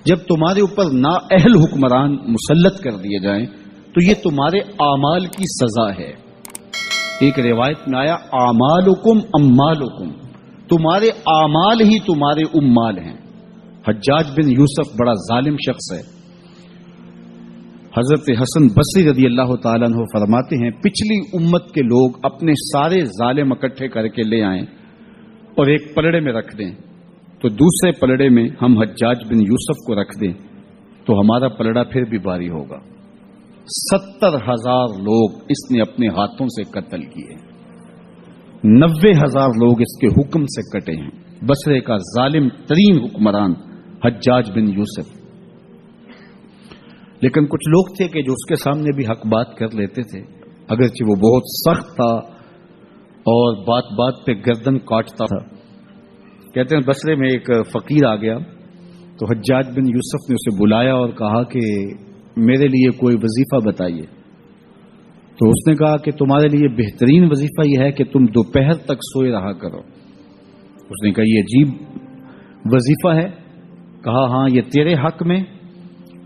جب تمہارے اوپر نااہل حکمران مسلط کر دیے جائیں تو یہ تمہارے اعمال کی سزا ہے۔ ایک روایت میں آیا اعمالکم اموالکم، تمہارے اعمال ہی تمہارے اموال ہیں۔ حجاج بن یوسف بڑا ظالم شخص ہے۔ حضرت حسن بصری رضی اللہ تعالیٰ عنہ فرماتے ہیں پچھلی امت کے لوگ اپنے سارے ظالم اکٹھے کر کے لے آئیں اور ایک پلڑے میں رکھ دیں، تو دوسرے پلڑے میں ہم حجاج بن یوسف کو رکھ دیں تو ہمارا پلڑا پھر بھی باری ہوگا۔ 70,000 لوگ اس نے اپنے ہاتھوں سے قتل کیے، 90,000 لوگ اس کے حکم سے کٹے ہیں۔ بصرے کا ظالم ترین حکمران حجاج بن یوسف۔ لیکن کچھ لوگ تھے کہ جو اس کے سامنے بھی حق بات کر لیتے تھے، اگرچہ وہ بہت سخت تھا اور بات بات پہ گردن کاٹتا تھا۔ کہتے ہیں بصرے میں ایک فقیر آ گیا تو حجاج بن یوسف نے اسے بلایا اور کہا کہ میرے لیے کوئی وظیفہ بتائیے۔ تو اس نے کہا کہ تمہارے لیے بہترین وظیفہ یہ ہے کہ تم دوپہر تک سوئے رہا کرو۔ اس نے کہا یہ عجیب وظیفہ ہے۔ کہا ہاں یہ تیرے حق میں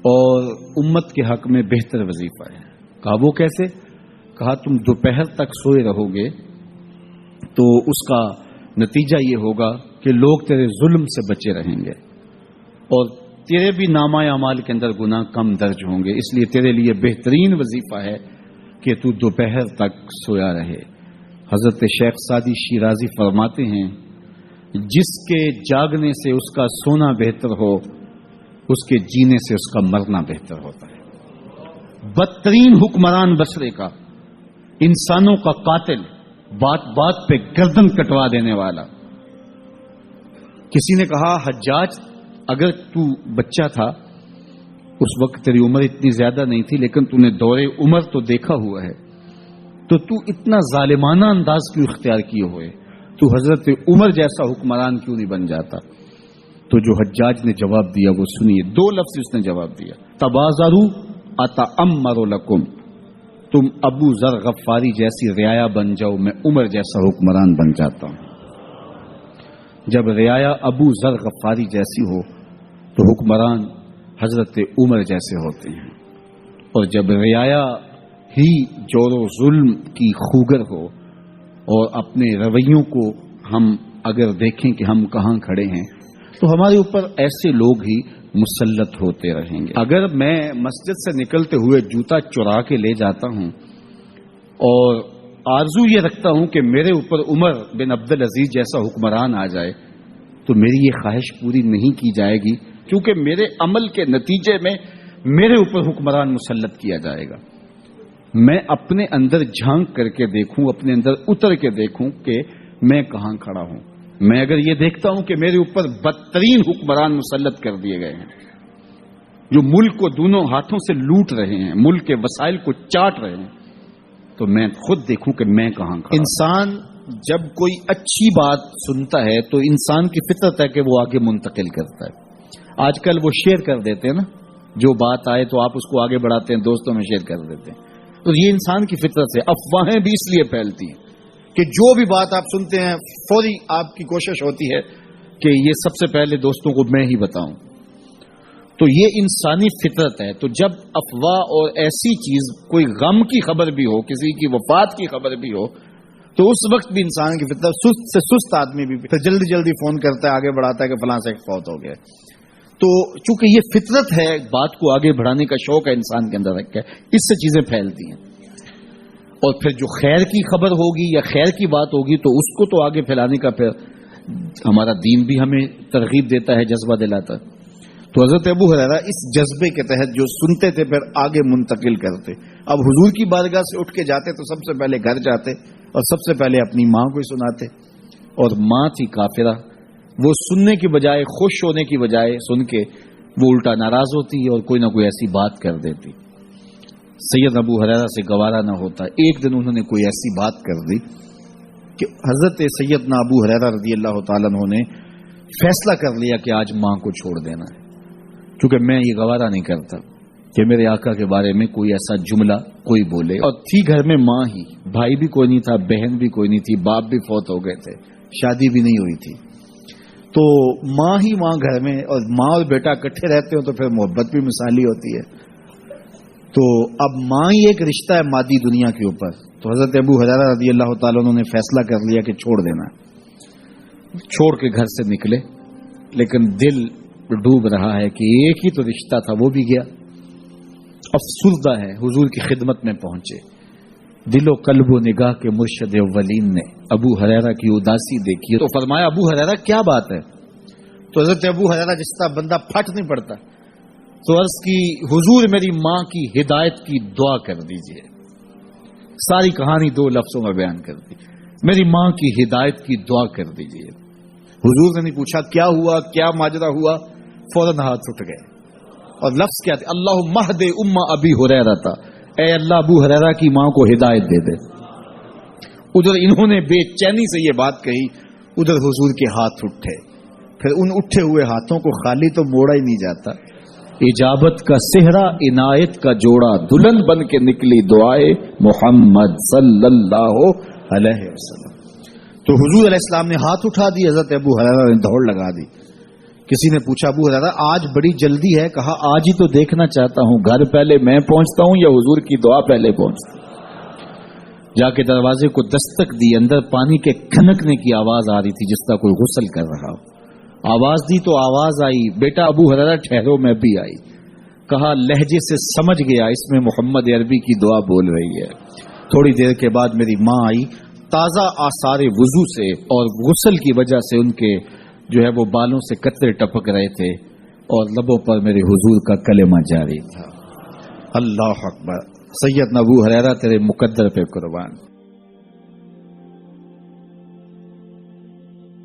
اور امت کے حق میں بہتر وظیفہ ہے۔ کہا وہ کیسے؟ کہا تم دوپہر تک سوئے رہو گے تو اس کا نتیجہ یہ ہوگا کہ لوگ تیرے ظلم سے بچے رہیں گے اور تیرے بھی نامہ اعمال کے اندر گناہ کم درج ہوں گے، اس لیے تیرے لیے بہترین وظیفہ ہے کہ تو دوپہر تک سویا رہے۔ حضرت شیخ سعدی شیرازی فرماتے ہیں جس کے جاگنے سے اس کا سونا بہتر ہو، اس کے جینے سے اس کا مرنا بہتر ہوتا ہے۔ بدترین حکمران بصرے کا، انسانوں کا قاتل، بات بات پہ گردن کٹوا دینے والا۔ کسی نے کہا حجاج اگر تو بچہ تھا اس وقت تیری عمر اتنی زیادہ نہیں تھی لیکن تو نے دور عمر تو دیکھا ہوا ہے، تو اتنا ظالمانہ انداز کیوں اختیار کیے ہوئے؟ تو حضرت عمر جیسا حکمران کیوں نہیں بن جاتا؟ تو جو حجاج نے جواب دیا وہ سنیے، 2 لفظ اس نے جواب دیا، تبازروا اتامر لکم، تم ابو ذر غفاری جیسی رعایا بن جاؤ، میں عمر جیسا حکمران بن جاتا ہوں۔ جب رعایا ابو ذر غفاری جیسی ہو تو حکمران حضرت عمر جیسے ہوتے ہیں، اور جب رعایا ہی جور و ظلم کی خوگر ہو اور اپنے رویوں کو ہم اگر دیکھیں کہ ہم کہاں کھڑے ہیں تو ہمارے اوپر ایسے لوگ ہی مسلط ہوتے رہیں گے۔ اگر میں مسجد سے نکلتے ہوئے جوتا چرا کے لے جاتا ہوں اور آرزو یہ رکھتا ہوں کہ میرے اوپر عمر بن عبدالعزیز جیسا حکمران آ جائے تو میری یہ خواہش پوری نہیں کی جائے گی، کیونکہ میرے عمل کے نتیجے میں میرے اوپر حکمران مسلط کیا جائے گا۔ میں اپنے اندر جھانک کر کے دیکھوں، اپنے اندر اتر کے دیکھوں کہ میں کہاں کھڑا ہوں۔ میں اگر یہ دیکھتا ہوں کہ میرے اوپر بدترین حکمران مسلط کر دیے گئے ہیں جو ملک کو دونوں ہاتھوں سے لوٹ رہے ہیں، ملک کے وسائل کو چاٹ رہے ہیں، تو میں خود دیکھوں کہ میں کہاں کھڑا ہوں۔ انسان جب کوئی اچھی بات سنتا ہے تو انسان کی فطرت ہے کہ وہ آگے منتقل کرتا ہے۔ آج کل وہ شیئر کر دیتے ہیں نا، جو بات آئے تو آپ اس کو آگے بڑھاتے ہیں، دوستوں میں شیئر کر دیتے ہیں۔ تو یہ انسان کی فطرت ہے۔ افواہیں بھی اس لیے پھیلتی ہیں کہ جو بھی بات آپ سنتے ہیں فوری آپ کی کوشش ہوتی ہے کہ یہ سب سے پہلے دوستوں کو میں ہی بتاؤں۔ تو یہ انسانی فطرت ہے۔ تو جب افواہ اور ایسی چیز، کوئی غم کی خبر بھی ہو، کسی کی وفات کی خبر بھی ہو، تو اس وقت بھی انسان کی فطرت، سست سے سست آدمی بھی جلدی جلدی فون کرتا ہے، آگے بڑھاتا ہے کہ فلاں سے فوت ہو گیا۔ تو چونکہ یہ فطرت ہے، بات کو آگے بڑھانے کا شوق ہے انسان کے اندر رکھا ہے، اس سے چیزیں پھیلتی ہیں۔ اور پھر جو خیر کی خبر ہوگی یا خیر کی بات ہوگی تو اس کو تو آگے پھیلانے کا پھر ہمارا دین بھی ہمیں ترغیب دیتا ہے، جذبہ دلاتا ہے۔ تو حضرت ابو ہریرہ اس جذبے کے تحت جو سنتے تھے پھر آگے منتقل کرتے۔ اب حضور کی بارگاہ سے اٹھ کے جاتے تو سب سے پہلے گھر جاتے اور سب سے پہلے اپنی ماں کو ہی سناتے، اور ماں تھی کافرہ، وہ سننے کی بجائے، خوش ہونے کی بجائے سن کے وہ الٹا ناراض ہوتی اور کوئی نہ کوئی ایسی بات کر دیتی۔ سید ابو ہریرہ سے گوارا نہ ہوتا۔ ایک دن انہوں نے کوئی ایسی بات کر دی کہ حضرت سیدنا ابو ہریرہ رضی اللہ تعالیٰ عنہ نے فیصلہ کر لیا کہ آج ماں کو چھوڑ دینا ہے، کیونکہ میں یہ گوارا نہیں کرتا کہ میرے آقا کے بارے میں کوئی ایسا جملہ کوئی بولے۔ اور تھی گھر میں ماں ہی، بھائی بھی کوئی نہیں تھا، بہن بھی کوئی نہیں تھی، باپ بھی فوت ہو گئے تھے، شادی بھی نہیں ہوئی تھی۔ تو ماں ہی ماں گھر میں، اور ماں اور بیٹا اکٹھے رہتے ہو تو پھر محبت بھی مثالی ہوتی ہے. تو اب ماں ہی ایک رشتہ ہے مادی دنیا کے اوپر. تو حضرت ابو ہریرہ رضی اللہ تعالیٰ عنہ نے فیصلہ کر لیا کہ چھوڑ دینا. چھوڑ کے گھر سے نکلے، لیکن دل ڈوب رہا ہے کہ ایک ہی تو رشتہ تھا، وہ بھی گیا. افسردہ ہے، حضور کی خدمت میں پہنچے. دل و قلب و نگاہ کے مرشد اولین نے ابو ہریرہ کی اداسی دیکھی تو فرمایا ابو ہریرہ کیا بات ہے؟ تو حضرت ابو ہریرہ جس طرح بندہ پھٹ نہیں پڑتا تو عرض کی حضور میری ماں کی ہدایت کی دعا کر دیجئے. ساری کہانی 2 لفظوں میں بیان کر دی. میری ماں کی ہدایت کی دعا کر دیجئے. حضور نے نہیں پوچھا کیا ہوا، کیا ماجرا ہوا، فوراً ہاتھ اٹھ گئے. اور لفظ کیا تھے؟ اللہم اہد ام ابی ہریرہ تھا. اے اللہ ابو ہریرہ کی ماں کو ہدایت دے دے. ادھر انہوں نے بے چینی سے یہ بات کہی، ادھر حضور کے ہاتھ اٹھے. پھر ان اٹھے ہوئے ہاتھوں کو خالی تو موڑا ہی نہیں جاتا. اجابت کا صحرا، عنایت کا جوڑا، دلہن بن کے نکلی دعائے محمد صلی اللہ علیہ وسلم. تو حضور علیہ السلام نے ہاتھ اٹھا دی، حضرت ابو ہریرہ نے دوڑ لگا دی. کسی نے پوچھا ابو ہریرہ آج بڑی جلدی ہے؟ کہا آج ہی تو دیکھنا چاہتا ہوں گھر پہلے میں پہنچتا ہوں یا حضور کی دعا پہلے پہنچتی. جا کے دروازے کو دستک دی، اندر پانی کے کھنکنے کی آواز آ رہی تھی جس طرح کوئی غسل کر رہا ہو. آواز دی تو آواز آئی، بیٹا ابو ہریرہ ٹھہرو. میں بھی آئی. کہا لہجے سے سمجھ گیا اس میں محمد عربی کی دعا بول رہی ہے. تھوڑی دیر کے بعد میری ماں آئی تازہ آثار وضو سے، اور غسل کی وجہ سے ان کے جو ہے وہ بالوں سے قطرے ٹپک رہے تھے اور لبوں پر میرے حضور کا کلمہ جاری تھا. اللہ اکبر. سیدنا ابو ہریرہ تیرے مقدر پہ قربان.